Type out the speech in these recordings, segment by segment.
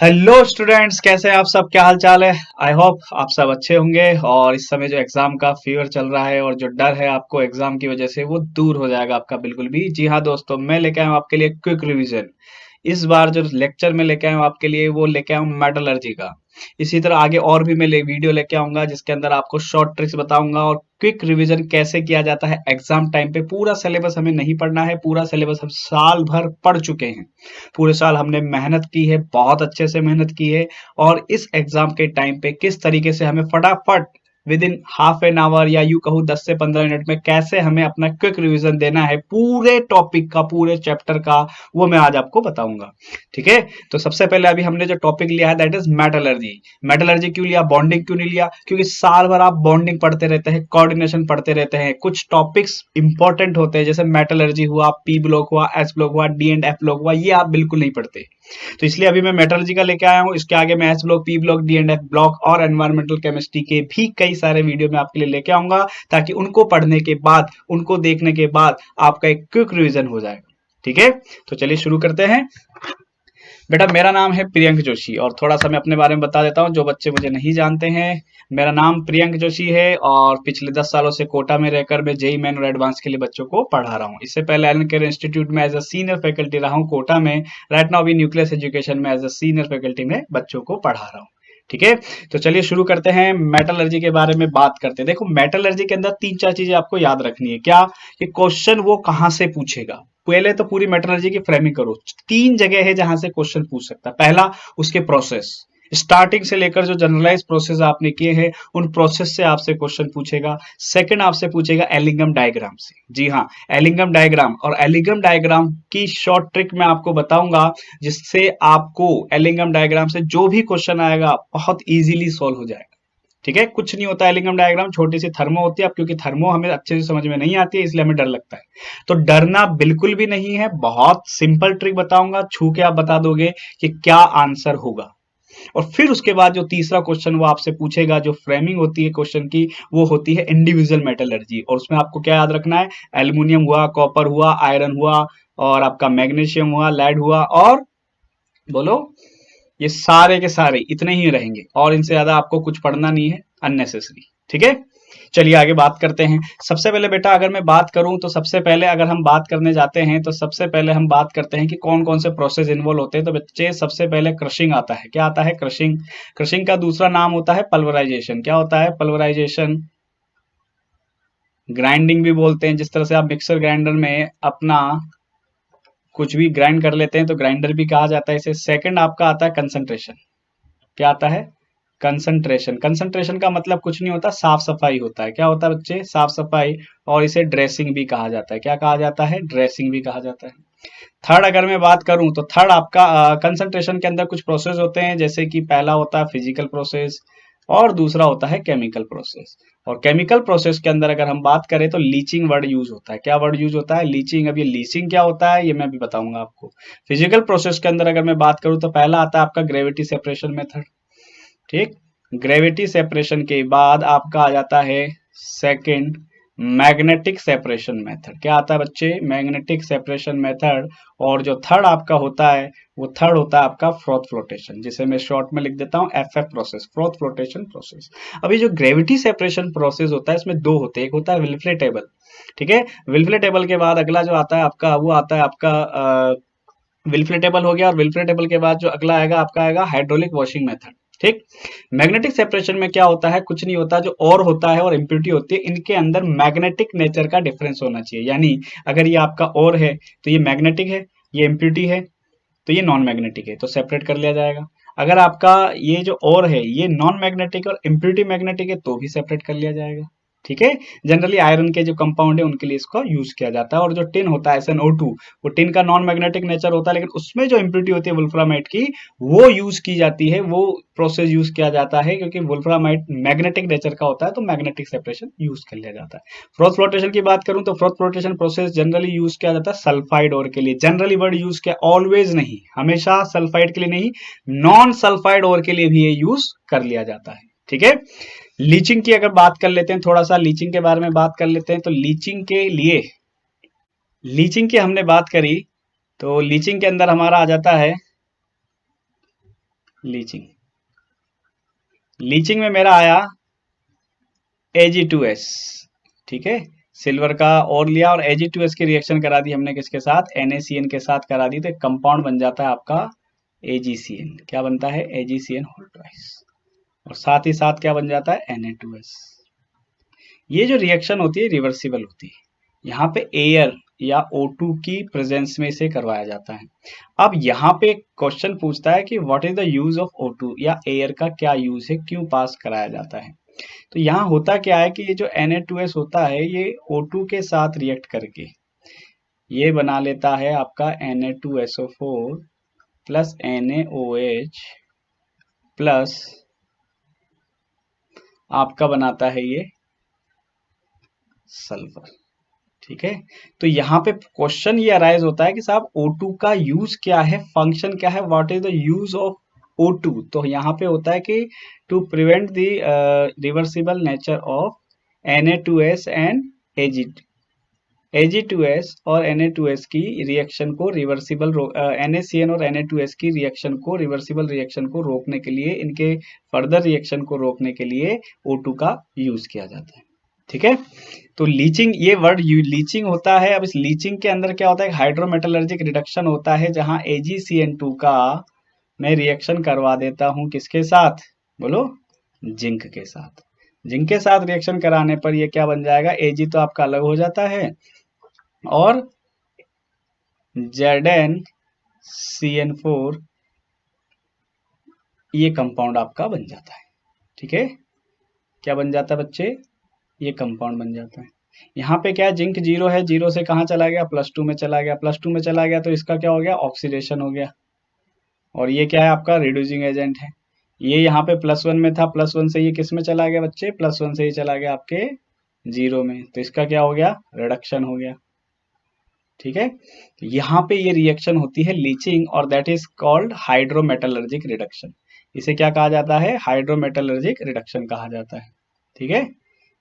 Hello students, कैसे हैं आप सब? क्या हाल चाल है? आई होप आप सब अच्छे होंगे। और इस समय जो एग्जाम का फीवर चल रहा है और जो डर है आपको एग्जाम की वजह से, वो दूर हो जाएगा आपका बिल्कुल भी। जी हाँ दोस्तों, मैं लेके आया हूँ आपके लिए क्विक रिवीजन। इस बार जो लेक्चर में लेके आया हूँ आपके लिए, वो लेके आया हूँ मेटलर्जी का। इसी तरह आगे और भी मैं वीडियो लेके आऊंगा जिसके अंदर आपको शॉर्ट ट्रिक्स बताऊंगा और क्विक रिवीजन कैसे किया जाता है एग्जाम टाइम पे। पूरा सिलेबस हमें नहीं पढ़ना है, पूरा सिलेबस हम साल भर पढ़ चुके हैं। पूरे साल हमने मेहनत की है, बहुत अच्छे से मेहनत की है। और इस एग्जाम के टाइम पे किस तरीके से हमें फटाफट with in half an hour या यूं कहूं 10 से 15 मिनट में कैसे हमें अपना क्विक रिवीजन देना है पूरे टॉपिक का, पूरे चैप्टर का, वो मैं आज आपको बताऊंगा। ठीक है। तो सबसे पहले अभी हमने जो टॉपिक लिया है दैट इज मेटलर्जी। मेटलर्जी क्यों लिया, बॉन्डिंग क्यों नहीं लिया? क्योंकि साल भर आप बॉन्डिंग पढ़ते रहते हैं, कोऑर्डिनेशन पढ़ते रहते हैं, कुछ टॉपिक्स इंपॉर्टेंट होते हैं जैसे मेटलर्जी हुआ, पी ब्लॉक हुआ, एस ब्लॉक हुआ, डी एंड एफ ब्लॉक हुआ, ये आप बिल्कुल नहीं पढ़ते। तो इसलिए अभी मैं मेटलर्जी का लेके आया हूँ। इसके आगे मैं S block, P block, D and F block और एनवायरमेंटल केमिस्ट्री के भी कई सारे वीडियो में आपके लिए लेके आऊंगा, ताकि उनको पढ़ने के बाद, उनको देखने के बाद आपका एक क्विक रिवीजन हो जाएगा। ठीक है। तो चलिए शुरू करते हैं। बेटा, मेरा नाम है प्रियंक जोशी और थोड़ा सा मैं अपने बारे में बता देता हूँ जो बच्चे मुझे नहीं जानते हैं। मेरा नाम प्रियंक जोशी है और पिछले 10 सालों से कोटा में रहकर मैं जेई मेन और एडवांस के लिए बच्चों को पढ़ा रहा हूँ। इससे पहले एलन केयर इंस्टीट्यूट में एज अ सीनियर फैकल्टी रहा हूँ कोटा में। राइट नाउ अभी न्यूक्लियस एजुकेशन में एज अ सीनियर फैकल्टी में बच्चों को पढ़ा रहा हूँ। ठीक है। तो चलिए शुरू करते हैं, मेटलर्जी के बारे में बात करते हैं। देखो, मेटलर्जी के अंदर तीन चार चीजें आपको याद रखनी है। क्या? कि क्वेश्चन वो कहां से पूछेगा। पहले तो पूरी मेटलर्जी की फ्रेमिंग करो। तीन जगह है जहां से क्वेश्चन पूछ सकता है। पहला, उसके प्रोसेस, स्टार्टिंग से लेकर जो जनरलाइज प्रोसेस आपने किए हैं उन प्रोसेस से आपसे क्वेश्चन पूछेगा। सेकंड, आपसे पूछेगा एलिंगम डायग्राम से। जी हाँ, एलिंगम डायग्राम। और एलिंगम डायग्राम की शॉर्ट ट्रिक मैं आपको बताऊंगा, जिससे आपको एलिंगम डायग्राम से जो भी क्वेश्चन आएगा बहुत इजीली सॉल्व हो जाएगा। ठीक है। कुछ नहीं होता एलिंगम डायग्राम, छोटी सी थर्मो होती है। अब क्योंकि थर्मो हमें अच्छे से समझ में नहीं आती है इसलिए हमें डर लगता है। तो डरना बिल्कुल भी नहीं है, बहुत सिंपल ट्रिक बताऊंगा, छू के आप बता दोगे कि क्या आंसर होगा। और फिर उसके बाद जो तीसरा क्वेश्चन वो आपसे पूछेगा, जो फ्रेमिंग होती है क्वेश्चन की, वो होती है इंडिविजुअल मेटलर्जी। और उसमें आपको क्या याद रखना है? एल्यूमिनियम हुआ, कॉपर हुआ, आयरन हुआ, और आपका मैग्नीशियम हुआ, लेड हुआ, और बोलो, ये सारे के सारे इतने ही रहेंगे और इनसे ज्यादा आपको कुछ पढ़ना नहीं है, अननेसेसरी। ठीक है। चलिए आगे बात करते हैं। सबसे पहले बेटा, अगर मैं बात करूं तो सबसे पहले अगर हम बात करने जाते हैं तो सबसे पहले हम बात करते हैं कि कौन कौन से प्रोसेस इन्वॉल्व होते हैं। तो बच्चे, सबसे पहले क्रशिंग आता है। क्या आता है? क्रशिंग। क्रशिंग का दूसरा नाम होता है पल्वराइजेशन। क्या होता है? पल्वराइजेशन। ग्राइंडिंग भी बोलते हैं, जिस तरह से आप मिक्सर ग्राइंडर में अपना कुछ भी ग्राइंड कर लेते हैं तो ग्राइंडर भी कहा जाता है इसे। सेकंड आपका आता है कंसंट्रेशन। क्या आता है? कंसंट्रेशन। कंसंट्रेशन का मतलब कुछ नहीं होता, साफ सफाई होता है। क्या होता है बच्चे? साफ सफाई। और इसे ड्रेसिंग भी कहा जाता है। क्या कहा जाता है? ड्रेसिंग भी कहा जाता है। थर्ड अगर मैं बात करूं तो थर्ड आपका कंसंट्रेशन के अंदर कुछ प्रोसेस होते हैं, जैसे कि पहला होता है फिजिकल प्रोसेस और दूसरा होता है केमिकल प्रोसेस। और केमिकल प्रोसेस के अंदर अगर हम बात करें तो लीचिंग वर्ड यूज होता है। क्या वर्ड यूज होता है? लीचिंग। अब ये लीचिंग क्या होता है ये मैं भी बताऊंगा आपको। फिजिकल प्रोसेस के अंदर अगर मैं बात करूं तो पहला आता है आपका ग्रेविटी सेपरेशन मेथड। ठीक। ग्रेविटी सेपरेशन के बाद आपका आ जाता है सेकंड, मैग्नेटिक सेपरेशन मेथड। क्या आता है बच्चे? Magnetic separation method. और जो थर्ड आपका होता है, वो थर्ड होता है आपका फ्रोथ फ्लोटेशन, जिसे मैं शॉर्ट में लिख देता हूं FF process, froth flotation process. अभी जो ग्रेविटी सेपरेशन प्रोसेस होता है इसमें दो होते हैं। एक होता है विल्फ्रे टेबल। ठीक है। विल्फ्रे टेबल के बाद अगला जो आता है आपका, वो आता है आपका विल्फ्रे टेबल हो गया। और विल्फ्रे टेबल के बाद जो अगला आएगा आपका, आएगा हाइड्रोलिक वॉशिंग मेथड। ठीक। मैग्नेटिक सेपरेशन में क्या होता है? कुछ नहीं होता, जो और होता है और इम्प्योरिटी होती है, इनके अंदर मैग्नेटिक नेचर का डिफरेंस होना चाहिए। यानी अगर ये आपका और है तो ये मैग्नेटिक है, ये इम्प्योरिटी है तो ये नॉन मैग्नेटिक है, तो सेपरेट कर लिया जाएगा। अगर आपका ये जो और है ये नॉन मैग्नेटिक और इम्प्योरिटी मैग्नेटिक है तो भी सेपरेट कर लिया जाएगा। ठीक है। जनरली आयरन के जो कंपाउंड है उनके लिए इसको यूज किया जाता है। और जो टिन होता है SnO2, वो टिन का नॉन मैग्नेटिक नेचर होता है, लेकिन उसमें जो इम्प्योरिटी होती है वुल्फ्रामाइट की, वो यूज की जाती है, वो प्रोसेस यूज किया जाता है, क्योंकि वुल्फ्रामाइट मैग्नेटिक नेचर का होता है तो मैग्नेटिक सेपरेशन यूज कर लिया जाता है। फ्रोथ फ्लोटेशन की बात करूं तो froth flotation process generally use किया जाता है सल्फाइड ओर के लिए। जनरली वर्ड यूज किया, ऑलवेज नहीं, हमेशा सल्फाइड के लिए नहीं, नॉन सल्फाइड ओर के लिए भी ये यूज कर लिया जाता है। ठीक है। लीचिंग की अगर बात कर लेते हैं, थोड़ा सा लीचिंग के बारे में बात कर लेते हैं। तो लीचिंग के लिए, लीचिंग की हमने बात करी तो लीचिंग के अंदर हमारा आ जाता है लीचिंग। लीचिंग में मेरा आया Ag2S, ठीक है। सिल्वर का और लिया और Ag2S की रिएक्शन करा दी हमने किसके साथ, NaCN के साथ करा दी, तो एक कंपाउंड बन जाता है आपका AgCN। क्या बनता है, AgCN होल ट्वाइस। और साथ ही साथ क्या बन जाता है, Na2S। ये जो रिएक्शन होती है रिवर्सिबल होती है। यहाँ पे एयर या O2 की प्रेजेंस में इसे करवाया जाता है। अब यहाँ पे क्वेश्चन पूछता है कि what is the use of O2, या एयर का क्या यूज है, क्यों पास कराया जाता है। तो यहाँ होता क्या है कि ये जो Na2S होता है ये O2 के साथ रिएक्ट करके ये बना लेता है आपका Na2SO4 प्लस NaOH प्लस आपका बनाता है ये सल्फर, ठीक है। तो यहाँ पे क्वेश्चन ये अराइज होता है कि साहब O2 का यूज क्या है, फंक्शन क्या है, what is the use of O2। तो यहाँ पे होता है कि to prevent the reversible nature of Na2S and Ag2S और Na2S की रिएक्शन को रिवर्सिबल NaCN और Na2S की रिएक्शन को रिवर्सिबल रिएक्शन को रोकने के लिए, इनके फर्दर रिएक्शन को रोकने के लिए O2 का यूज किया जाता है, ठीक है। तो लीचिंग, ये वर्ड लीचिंग होता है। अब इस लीचिंग के अंदर क्या होता है, हाइड्रोमेटलर्जिक रिडक्शन होता है, जहां AgCN2 का मैं रिएक्शन करवा देता हूं किसके साथ, बोलो, जिंक के साथ। जिंक के साथ रिएक्शन कराने पर ये क्या बन जाएगा, Ag तो आपका अलग हो जाता है और ZnCN4 ये कंपाउंड आपका बन जाता है, ठीक है। क्या बन जाता है बच्चे, ये कंपाउंड बन जाता है। यहाँ पे क्या है, जिंक जीरो है, जीरो से कहाँ चला गया, +2 में चला गया, +2 में चला गया तो इसका क्या हो गया, ऑक्सीडेशन हो गया। और ये क्या है आपका रिड्यूसिंग एजेंट है। ये यहाँ पे +1 में था, +1 से ये किस में चला गया बच्चे, +1 से ये चला गया आपके जीरो में, तो इसका क्या हो गया, रिडक्शन हो गया, ठीक है। तो यहाँ पे ये रिएक्शन होती है लीचिंग और दैट इज कॉल्ड हाइड्रोमेटलर्जिक रिडक्शन। इसे क्या कहा जाता है, हाइड्रोमेटलर्जिक रिडक्शन कहा जाता है, ठीक है।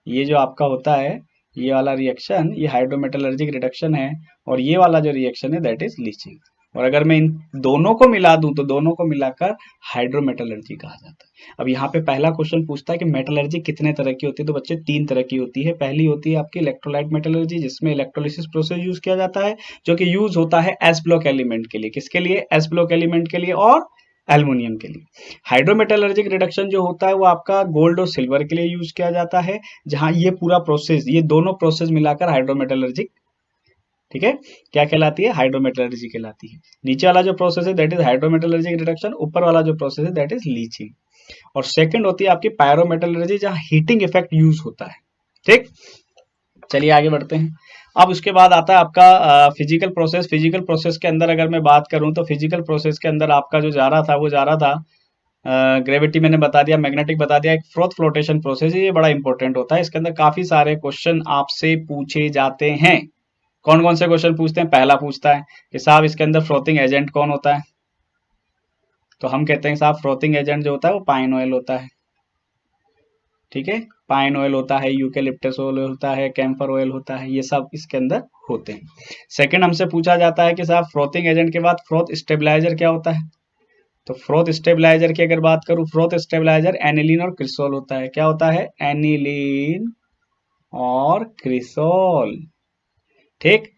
ये जो आपका होता है ये वाला रिएक्शन ये हाइड्रोमेटलर्जिक रिडक्शन है और ये वाला जो रिएक्शन है दैट इज लीचिंग। और अगर मैं इन दोनों को मिला दूं तो दोनों को मिलाकर हाइड्रोमेटलर्जी कहा जाता है। अब यहाँ पे पहला क्वेश्चन पूछता है कि मेटलर्जी कितने तरह की होती है, तो बच्चे 3 तरह की होती है। पहली होती है आपकी इलेक्ट्रोलाइट मेटलर्जी, जिसमें इलेक्ट्रोलिसिस प्रोसेस यूज किया जाता है, जो कि यूज होता है एस ब्लॉक एलिमेंट के लिए, किसके लिए, एस ब्लॉक एलिमेंट के लिए और एल्युमिनियम के लिए। हाइड्रोमेटलर्जिक रिडक्शन जो होता है वो आपका गोल्ड और सिल्वर के लिए यूज किया जाता है, जहां ये पूरा प्रोसेस, ये दोनों प्रोसेस मिलाकर हाइड्रोमेटलर्जिक, ठीक है, क्या कहलाती है, हाइड्रोमेटलर्जी कहलाती है। नीचे वाला जो प्रोसेस है दैट इज हाइड्रोमेटलर्जिक रिडक्शन, ऊपर वाला जो प्रोसेस है दैट इज लीचिंग। और सेकंड होती है आपकी पायरोमेटलर्जी, जहां हीटिंग इफेक्ट यूज होता है, ठीक। चलिए आगे बढ़ते हैं। अब उसके बाद आता है आपका फिजिकल प्रोसेस। फिजिकल प्रोसेस के अंदर अगर मैं बात करूं तो फिजिकल प्रोसेस के अंदर आपका जो जा रहा था वो जा रहा था, ग्रेविटी मैंने बता दिया, मैग्नेटिक बता दिया, एक फ्रोथ फ्लोटेशन प्रोसेस है, ये बड़ा इंपॉर्टेंट होता है। इसके अंदर काफी सारे क्वेश्चन आपसे पूछे जाते हैं। कौन कौन से क्वेश्चन पूछते हैं, पहला पूछता है कि साहब इसके अंदर फ्रोथिंग एजेंट कौन होता है, तो हम कहते हैं साहब फ्रोथिंग एजेंट जो होता है वो पाइन ऑयल होता है, ठीक है। पाइन ऑयल होता है, यूकेलिप्टस ऑयल होता है, कैम्फर ऑयल होता है, ये सब इसके अंदर होते हैं। सेकंड हमसे पूछा जाता है कि साहब फ्रोथिंग एजेंट के बाद फ्रोथ स्टेबलाइजर क्या होता है, तो फ्रोथ स्टेबलाइजर की अगर बात करूं, फ्रोथ स्टेबलाइजर एनिलीन और क्रिसोल होता है। क्या होता है, एनिलीन और क्रिसोल, ठीक।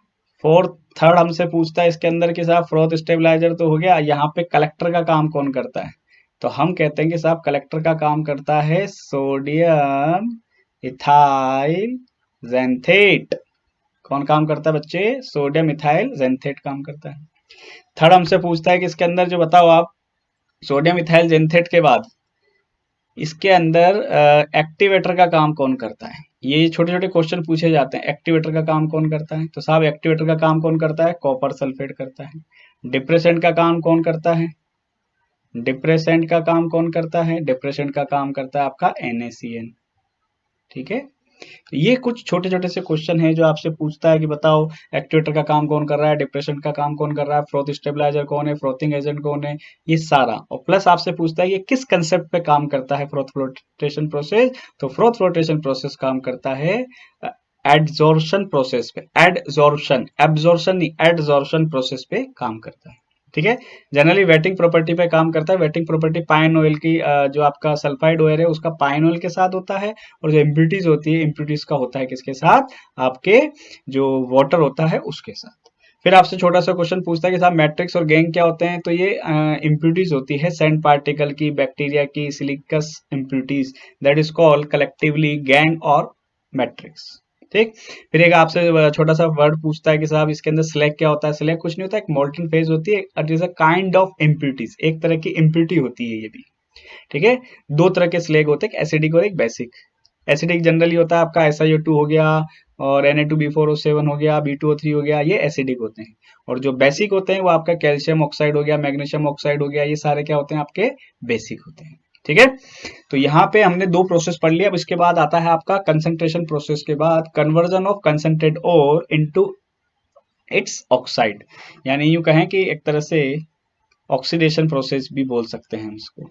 फोर्थ थर्ड हमसे पूछता है इसके अंदर कि साहब फ्रोथ स्टेबलाइजर तो हो गया, यहाँ पे कलेक्टर का काम कौन करता है, तो हम कहते हैं कि साहब कलेक्टर का काम करता है सोडियम इथाइल जेंथेट। कौन काम करता है बच्चे, सोडियम इथाइल जेंथेट काम करता है। थर्ड हमसे पूछता है कि इसके अंदर जो बताओ आप, सोडियम इथाइल जेंथेट के बाद इसके अंदर एक्टिवेटर का काम कौन करता है। ये छोटे छोटे क्वेश्चन पूछे जाते हैं, एक्टिवेटर का काम कौन करता है, तो साहब एक्टिवेटर का काम कौन करता है, कॉपर सल्फेट करता है। डिप्रेसेंट का काम कौन करता है, डिप्रेसेंट का काम कौन करता है, डिप्रेसेंट का काम करता है आपका NaCN, ठीक है। तो ये कुछ छोटे छोटे से क्वेश्चन है जो आपसे पूछता है कि बताओ एक्टिवेटर का काम कौन कर रहा है, डिप्रेशन का काम कौन कर रहा है, फ्रोथ स्टेबलाइजर कौन है, फ्रोथिंग एजेंट कौन है, ये सारा। और प्लस आपसे पूछता है ये किस कंसेप्ट पे काम करता है फ्रोथ फ्लोटेशन प्रोसेस, तो फ्रोथ फ्लोटेशन प्रोसेस काम करता है एडजॉर्प्शन प्रोसेस पे, एडजॉर्प्शन, एब्जॉर्प्शन नहीं, एडजॉर्प्शन प्रोसेस पे काम करता है, ठीक है। जनरली वेटिंग प्रॉपर्टी पे काम करता है। वेटिंग प्रॉपर्टी पाइन ऑयल की जो आपका सल्फाइड ऑयल है उसका पाइन ऑयल के साथ होता है, और जो इम्प्यूरिटीज होती है इम्प्यूरिटीज का होता है किसके साथ, आपके जो वाटर होता है उसके साथ। फिर आपसे छोटा सा क्वेश्चन पूछता है कि साहब मैट्रिक्स और गैंग क्या होते हैं, तो ये इम्प्यूरिटीज होती है सैंड पार्टिकल की, बैक्टीरिया की, silicus impurities, that is called collectively gang और मैट्रिक्स। ठीक। फिर एक आपसे छोटा सा वर्ड पूछता है कि साहब इसके अंदर स्लैग क्या होता है। स्लैग कुछ नहीं होता, एक मोल्टन फेज होती है, it is a kind of impurities, एक तरह की इम्प्यूरिटी होती है ये भी। ठीक है। दो तरह के स्लैग होते हैं, एक एसिडिक और एक बेसिक। एसिडिक जनरली होता है आपका SiO2 हो गया, और Na2B4O7 हो गया, B2O3 हो गया, ये एसिडिक होते हैं। और जो बेसिक होते हैं वो आपका कैल्शियम ऑक्साइड हो गया, मैग्नीशियम ऑक्साइड हो गया, ये सारे क्या होते हैं आपके बेसिक होते हैं। ठीक है। तो यहाँ पे हमने दो प्रोसेस पढ़ लिया। अब इसके बाद आता है आपका कंसंट्रेशन प्रोसेस के बाद conversion of concentrate ore into its oxide, यानी यूं कहें कि एक तरह से ऑक्सीडेशन प्रोसेस भी बोल सकते हैं हम इसको।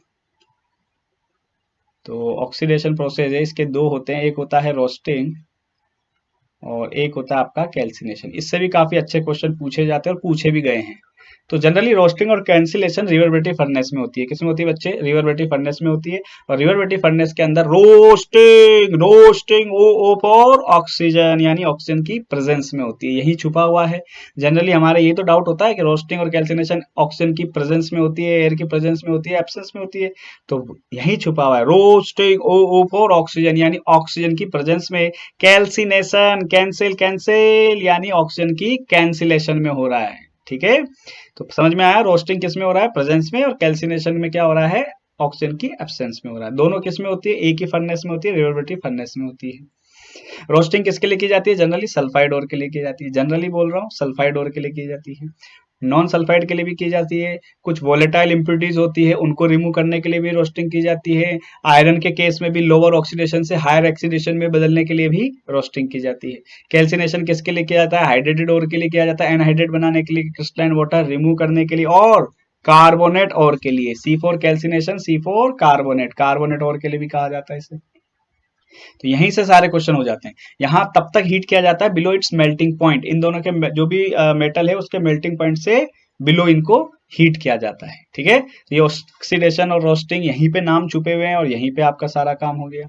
तो ऑक्सीडेशन प्रोसेस है, इसके दो होते हैं, एक होता है रोस्टिंग और एक होता है आपका कैल्सिनेशन। इससे भी काफी अच्छे क्वेश्चन पूछे जाते हैं और पूछे भी गए हैं। तो जनरली रोस्टिंग और कैंसिलेशन रिवर्बरेटिव फर्नेस में होती है। किसमें होती है बच्चे, रिवर्बरेटिव फर्नेस में होती है। और रिवर्बरेटिव फर्नेस के अंदर roasting, roasting O for oxygen, यानी ऑक्सीजन की प्रेजेंस में होती है, यही छुपा हुआ है। जनरली हमारे ये तो डाउट होता है कि रोस्टिंग और कैल्सिनेशन ऑक्सीजन की प्रेजेंस में होती है, एयर की प्रेजेंस में होती है, एब्सेंस में होती है, तो यही छुपा हुआ है रोस्टिंग ओ फॉर ऑक्सीजन, यानी ऑक्सीजन की प्रेजेंस में। कैल्सिनेशन, कैंसिल कैंसिल, यानी ऑक्सीजन की कैंसिलेशन में हो रहा है। ठीक है। तो समझ में आया, रोस्टिंग किस में हो रहा है, प्रेजेंस में, और कैल्सिनेशन में क्या हो रहा है, ऑक्सीजन की एब्सेंस में हो रहा है। दोनों किस में होती है, एक ही फर्नेस में होती है, रिवर्बरेटिव फर्नेस में होती है। रोस्टिंग किसके लिए की जाती है, जनरली सल्फाइड ओर के लिए की जाती है। जनरली बोल रहा हूँ, सल्फाइड ओर के लिए की जाती है। नॉन सल्फाइड के लिए भी की जाती है। कुछ वोलेटाइल इंप्योरिटीज होती है, उनको रिमूव करने के लिए भी रोस्टिंग की जाती है। आयरन के केस में भी लोअर ऑक्सीडेशन से हायर ऑक्सीडेशन में बदलने के लिए भी रोस्टिंग की जाती है। कैल्सिनेशन किसके लिए किया जाता है, हाइड्रेटेड ओर के लिए किया जाता है, एनहाइड्रेट बनाने के लिए, क्रिस्टलाइन वाटर रिमूव करने के लिए, और कार्बोनेट ओर के लिए। C4 calcination, C4 carbonate, carbonate ओर के लिए भी कहा जाता है इसे। तो यहीं से सारे क्वेश्चन हो जाते हैं। यहाँ तब तक हीट किया जाता है बिलो इट्स मेल्टिंग पॉइंट, इन दोनों के जो भी मेटल है उसके मेल्टिंग पॉइंट से बिलो इनको हीट किया जाता है। ठीक है। ये ऑक्सीडेशन और रोस्टिंग यहीं पे नाम छुपे हुए हैं, और यहीं पे आपका सारा काम हो गया।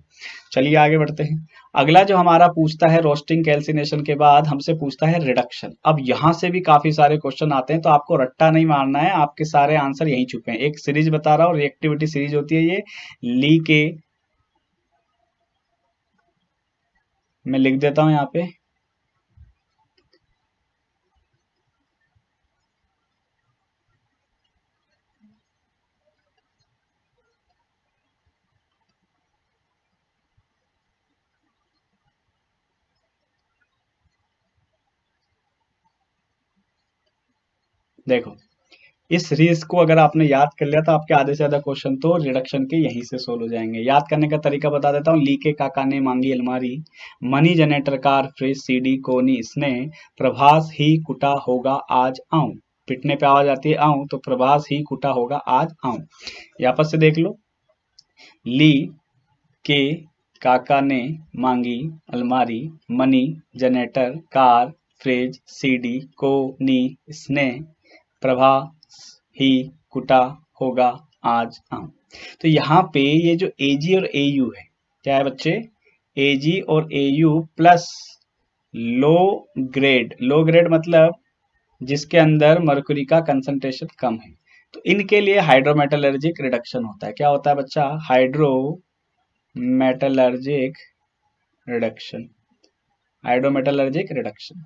चलिए आगे बढ़ते हैं। अगला जो हमारा पूछता है रोस्टिंग कैल्सिनेशन के बाद हमसे पूछता है रिडक्शन। अब यहां से भी काफी सारे क्वेश्चन आते हैं, तो आपको रट्टा नहीं मारना है, आपके सारे आंसर यहीं छुपे हैं। एक सीरीज बता रहा हूँ, रिएक्टिविटी सीरीज होती है ये, ली के, मैं लिख देता हूं यहाँ पे। देखो, इस सीरीज को अगर आपने याद कर लिया तो आपके आधे से ज्यादा क्वेश्चन तो रिडक्शन के यहीं से सोल्व हो जाएंगे। याद करने का तरीका बता देता हूँ। ली के काका ने मांगी अलमारी, money generator car fridge CD कोनी स्नेह, प्रभास ही कुटा होगा आज आऊं। पिटने पे आवाज आती है आऊं, तो प्रभास ही कुटा होगा आज आऊं। ये आपस से देख लो। ली के काका ने मांगी अलमारी, money generator car fridge CD कोनी स्नेह, प्रभा ही कुटा होगा आज आऊं। तो यहाँ पे ये जो एजी और एयू है, क्या है बच्चे, एजी और AU plus low grade. Low grade मतलब जिसके अंदर मर्क्यूरी का कंसंट्रेशन कम है, तो इनके लिए हाइड्रोमेटलर्जिक रिडक्शन होता है। क्या होता है बच्चा, हाइड्रोमेटलर्जिक रिडक्शन, हाइड्रोमेटलर्जिक रिडक्शन।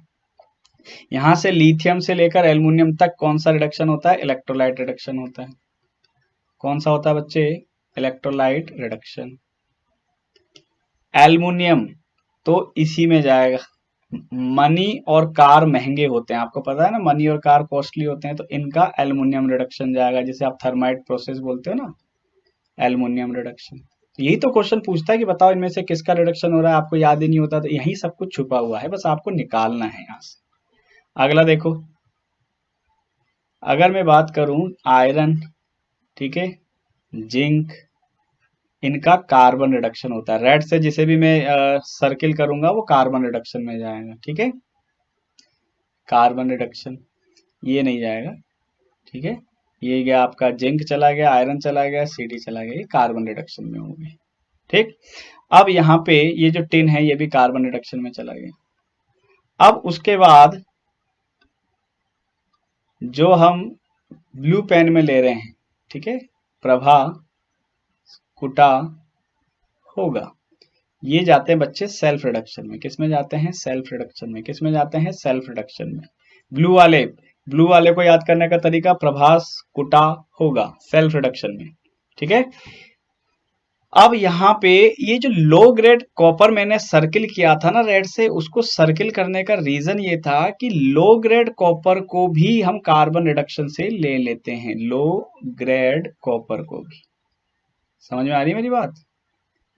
यहां से लिथियम से लेकर एल्युमिनियम तक कौन सा रिडक्शन होता है, इलेक्ट्रोलाइट रिडक्शन होता है। कौन सा होता है बच्चे, इलेक्ट्रोलाइट रिडक्शन। एल्युमिनियम तो इसी में जाएगा। मनी और कार महंगे होते हैं, आपको पता है ना, मनी और कार कॉस्टली होते हैं, तो इनका एल्युमिनियम रिडक्शन जाएगा, जिसे आप थर्माइट प्रोसेस बोलते हो ना, एल्युमिनियम रिडक्शन। यही तो क्वेश्चन पूछता है कि बताओ इनमें से किसका रिडक्शन हो रहा है, आपको याद ही नहीं होता, तो यही सब कुछ छुपा हुआ है, बस आपको निकालना है यहाँ से। अगला देखो, अगर मैं बात करूं आयरन, ठीक है, जिंक, इनका कार्बन रिडक्शन होता है। रेड से जिसे भी मैं सर्किल करूंगा वो कार्बन रिडक्शन में जाएगा। ठीक है, कार्बन रिडक्शन, ये नहीं जाएगा। ठीक है, ये गया आपका जिंक चला गया, आयरन चला गया, Cd चला गया, ये कार्बन रिडक्शन में हो गए। ठीक, अब यहाँ पे ये जो टिन है ये भी कार्बन रिडक्शन में चला गया। अब उसके बाद जो हम ब्लू पेन में ले रहे हैं, ठीक है, प्रभा कुटा होगा, ये जाते हैं बच्चे सेल्फ रिडक्शन में। किस में जाते हैं? सेल्फ रिडक्शन में। किस में जाते हैं? सेल्फ रिडक्शन में। ब्लू वाले को याद करने का तरीका, प्रभास कुटा होगा सेल्फ रिडक्शन में। ठीक है, अब यहाँ पे ये जो लो ग्रेड कॉपर मैंने सर्किल किया था ना रेड से, उसको सर्किल करने का रीजन ये था कि लो ग्रेड कॉपर को भी हम कार्बन रिडक्शन से ले लेते हैं, लो ग्रेड कॉपर को भी। समझ में आ रही है मेरी बात?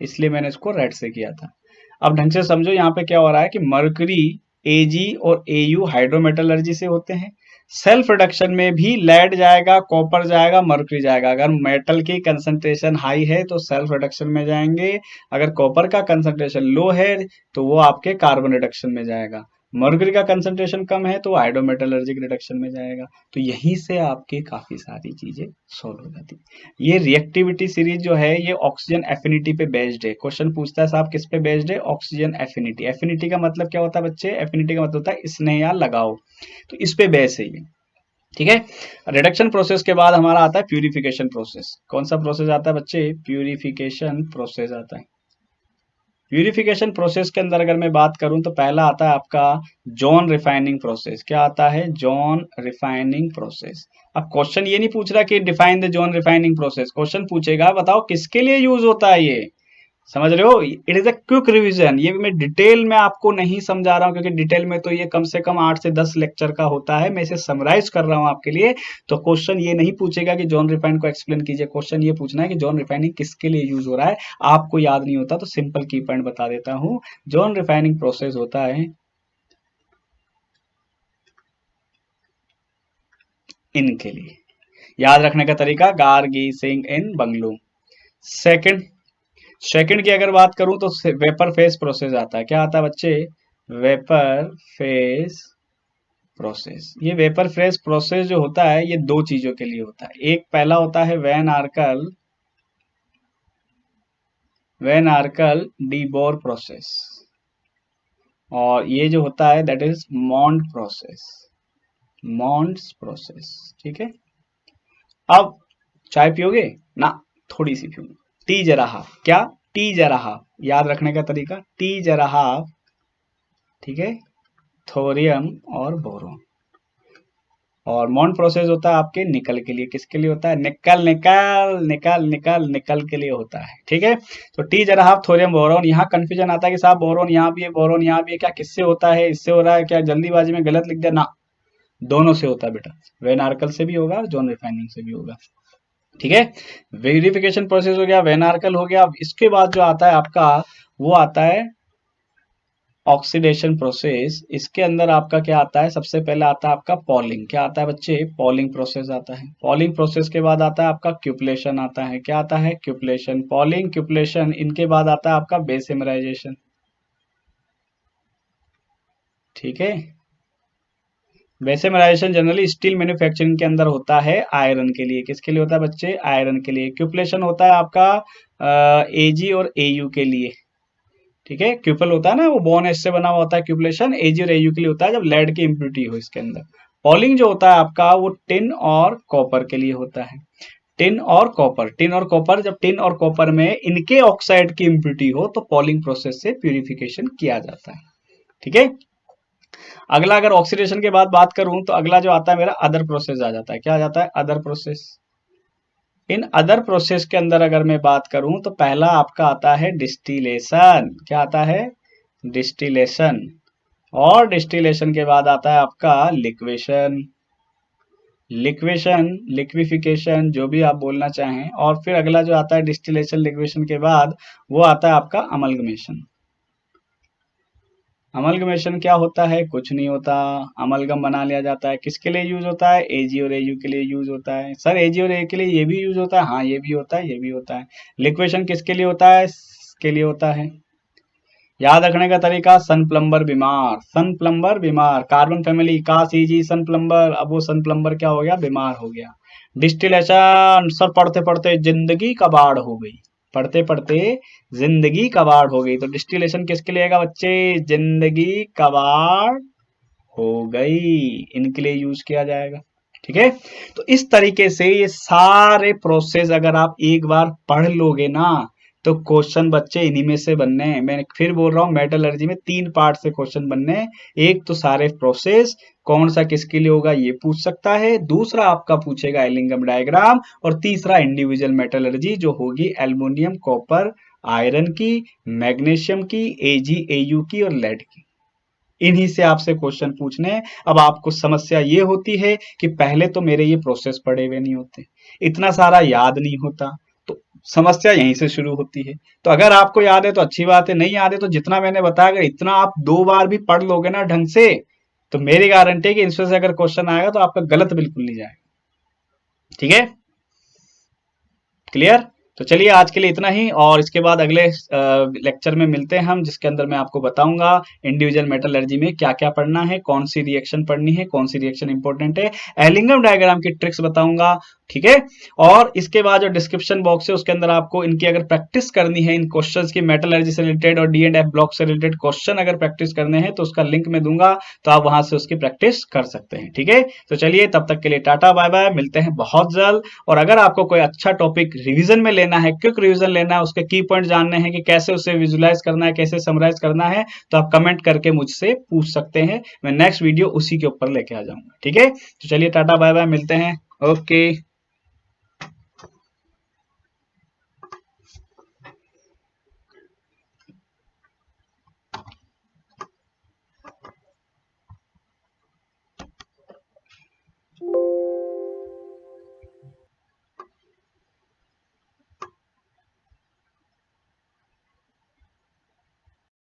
इसलिए मैंने इसको रेड से किया था। अब ढंग से समझो, यहाँ पे क्या हो रहा है कि मर्करी एजी और एयू हाइड्रोमेटलर्जी से होते हैं। सेल्फ रिडक्शन में भी लेड जाएगा, कॉपर जाएगा, मर्करी जाएगा। अगर मेटल की कंसंट्रेशन हाई है तो सेल्फ रिडक्शन में जाएंगे, अगर कॉपर का कंसंट्रेशन लो है तो वो आपके कार्बन रिडक्शन में जाएगा। मर्करी का कंसंट्रेशन कम है तो हाइड्रोमेटलर्जिक रिडक्शन में जाएगा। तो यहीं से आपके काफी सारी चीजें सॉल्व हो जाती है। ये रिएक्टिविटी सीरीज जो है ये ऑक्सीजन एफिनिटी पे बेस्ड है। क्वेश्चन पूछता है साहब किस पे बेस्ड है? Oxygen affinity. एफिनिटी का मतलब क्या होता है बच्चे? एफिनिटी का मतलब होता है स्नेह या लगाव, तो इस पे बेस है ये। ठीक है, रिडक्शन प्रोसेस के बाद हमारा आता है प्यूरिफिकेशन प्रोसेस। कौन सा प्रोसेस आता है बच्चे? प्यूरिफिकेशन प्रोसेस आता है। प्यूरिफिकेशन प्रोसेस के अंदर अगर मैं बात करूं तो पहला आता है आपका जॉन रिफाइनिंग प्रोसेस। क्या आता है? John refining process. अब क्वेश्चन ये नहीं पूछ रहा कि define the John refining process, question पूछेगा बताओ किसके लिए यूज होता है ये। समझ रहे हो? It is a quick revision. ये भी मैं डिटेल में आपको नहीं समझा रहा हूँ क्योंकि डिटेल में तो ये कम से कम 8 से 10 लेक्चर का होता है। मैं इसे समराइज कर रहा हूँ आपके लिए। तो क्वेश्चन ये नहीं पूछेगा कि जॉन रिफाइन को एक्सप्लेन कीजिए, क्वेश्चन ये पूछना है कि जॉन रिफाइनिंग किसके लिए यूज हो रहा है। आपको याद नहीं होता तो सिंपल की पॉइंट बता देता हूँ। जॉन रिफाइनिंग प्रोसेस होता है इनके लिए। याद रखने का तरीका, गार्गी सिंह इन बंगलू। सेकंड सेकंड की अगर बात करूं तो वेपर फेज प्रोसेस आता है। क्या आता है बच्चे? Vapour phase process. ये वेपर फेज प्रोसेस जो होता है ये दो चीजों के लिए होता है। एक पहला होता है वैन आर्कल डीबोर प्रोसेस, और ये जो होता है दैट इज मॉन्ड्स प्रोसेस। ठीक है, अब चाय पियोगे ना? थोड़ी सी पियो। टी जरा हाफ। क्या? टी जरा हाफ। याद रखने का तरीका, टी जरा हाफ। ठीक है, थोरियम और बोरोन। और मॉन्ड प्रोसेस होता है आपके निकल के लिए। किसके लिए होता है? निकल निकल निकल निकल निकल के लिए होता है। ठीक है, तो टी जरा हाफ थोरियम बोरोन। यहाँ कंफ्यूजन आता है कि साहब बोरोन यहाँ भी है, बोरोन यहाँ भी है, क्या किससे होता है? इससे हो रहा है क्या? जल्दीबाजी में गलत लिख दिया ना, दोनों से होता है बेटा। वेन आर्कल से भी होगा और जॉन रिफाइनिंग से भी होगा। ठीक है, वेरिफिकेशन प्रोसेस हो गया, वेन आर्कल हो गया। इसके बाद जो आता है आपका वो आता है ऑक्सीडेशन प्रोसेस। इसके अंदर आपका क्या आता है? सबसे पहले आता है आपका पॉलिंग। क्या आता है बच्चे? पॉलिंग प्रोसेस आता है। पॉलिंग प्रोसेस के बाद आता है आपका क्यूपलेशन आता है। क्या आता है? क्यूपलेशन। पॉलिंग, क्यूपलेशन, इनके बाद आता है आपका बेसिमराइजेशन। ठीक है, बेसिमराइजेशन जनरली स्टील मैन्युफैक्चरिंग के अंदर होता है आयरन के लिए। किसके लिए होता है बच्चे? आयरन के लिए। क्यूपलेशन होता है आपका एजी और एयू के लिए। ठीक है, क्यूपल होता है ना, वो बोन एस से बना हुआ होता है। क्यूपलेशन एजी और एयू के लिए होता है जब लेड की इम्प्योरिटी हो इसके अंदर। पॉलिंग जो होता है आपका वो टिन और कॉपर के लिए होता है। टिन और कॉपर, जब टिन और कॉपर में इनके ऑक्साइड की इम्प्योरिटी हो तो पॉलिंग प्रोसेस से प्यूरिफिकेशन किया जाता है। ठीक है, अगला अगर ऑक्सीडेशन के बाद बात करूं तो अगला जो आता है मेरा अदर प्रोसेस आ जाता है। क्या आ जाता है? Other process. In other process के अंदर अगर मैं बात करूं तो पहला आपका आता है डिस्टिलेशन। क्या आता है? डिस्टिलेशन। और डिस्टिलेशन के बाद आता है आपका लिक्वेशन, लिक्विफिकेशन, जो भी आप बोलना चाहें। और फिर अगला जो आता है डिस्टिलेशन लिक्वेशन के बाद वो आता है आपका अमलगमेशन। अमलगमेशन क्या होता है? कुछ नहीं होता, अमलगम बना लिया जाता है। किसके लिए यूज होता है? एजी और एयू के लिए यूज होता है। सर एजी और ए के लिए ये भी यूज होता है? हाँ, ये भी होता है, ये भी होता है। लिक्वेशन किसके लिए होता है? के लिए होता है। याद रखने का तरीका, सन प्लम्बर बीमार, सन प्लम्बर बीमार, कार्बन फैमिली का सीजी सन प्लम्बर, अब वो सन प्लम्बर क्या हो गया, बीमार हो गया। डिस्टिलेशन, सर पढ़ते पढ़ते जिंदगी कबाड़ हो गई, पढ़ते पढ़ते जिंदगी कबाड़ हो गई, तो डिस्टिलेशन किसके लिए आएगा बच्चे, जिंदगी कबाड़ हो गई, इनके लिए यूज किया जाएगा। ठीक है, तो इस तरीके से ये सारे प्रोसेस अगर आप एक बार पढ़ लोगे ना, तो क्वेश्चन बच्चे इन्हीं में से बनने हैं। मैं फिर बोल रहा हूँ, मेटलर्जी में 3 पार्ट से क्वेश्चन बनने हैं। एक तो सारे प्रोसेस कौन सा किसके लिए होगा ये पूछ सकता है, दूसरा आपका पूछेगा एलिंगम डायग्राम, और तीसरा इंडिविजुअल मेटलर्जी जो होगी एल्युमिनियम, कॉपर, आयरन की, मैग्नीशियम की, एजी, एयू की और लेड की। इन्हीं से आपसे क्वेश्चन पूछने हैं। अब आपको समस्या ये होती है कि पहले तो मेरे ये प्रोसेस पढ़े हुए नहीं होते, इतना सारा याद नहीं होता, तो समस्या यहीं से शुरू होती है। तो अगर आपको याद है तो अच्छी बात है, नहीं याद है तो जितना मैंने बताया अगर इतना आप 2 बार भी पढ़ लोगे ना ढंग से, तो मेरी गारंटी है कि इसमें से अगर क्वेश्चन आएगा तो आपका गलत बिल्कुल नहीं जाएगा। ठीक है, क्लियर। तो चलिए आज के लिए इतना ही, और इसके बाद अगले लेक्चर में मिलते हैं हम, जिसके अंदर मैं आपको बताऊंगा इंडिविजुअल मेटलर्जी में क्या क्या पढ़ना है, कौन सी रिएक्शन पढ़नी है, कौन सी रिएक्शन इंपॉर्टेंट है, एलिंगम डायग्राम की ट्रिक्स बताऊंगा। ठीक है, और इसके बाद जो डिस्क्रिप्शन बॉक्स है उसके अंदर आपको इनकी अगर प्रैक्टिस करनी है, इन क्वेश्चंस की मेटलर्जी से रिलेटेड और डी एंड एफ ब्लॉक से रिलेटेड क्वेश्चन अगर प्रैक्टिस करने हैं तो उसका लिंक मैं दूंगा, तो आप वहां से उसकी प्रैक्टिस कर सकते हैं। ठीक है, तो चलिए तब तक के लिए टाटा बाय बाय, मिलते हैं बहुत जल्द। और अगर आपको कोई अच्छा टॉपिक रिवीजन में लेना है, क्विक रिवीजन लेना है, उसके की पॉइंट जानने हैं कि कैसे उसे विजुलाइज करना है, कैसे समराइज करना है, तो आप कमेंट करके मुझसे पूछ सकते हैं, मैं नेक्स्ट वीडियो उसी के ऊपर लेके आ जाऊंगा। ठीक है, तो चलिए टाटा बाय बाय, मिलते हैं, ओके।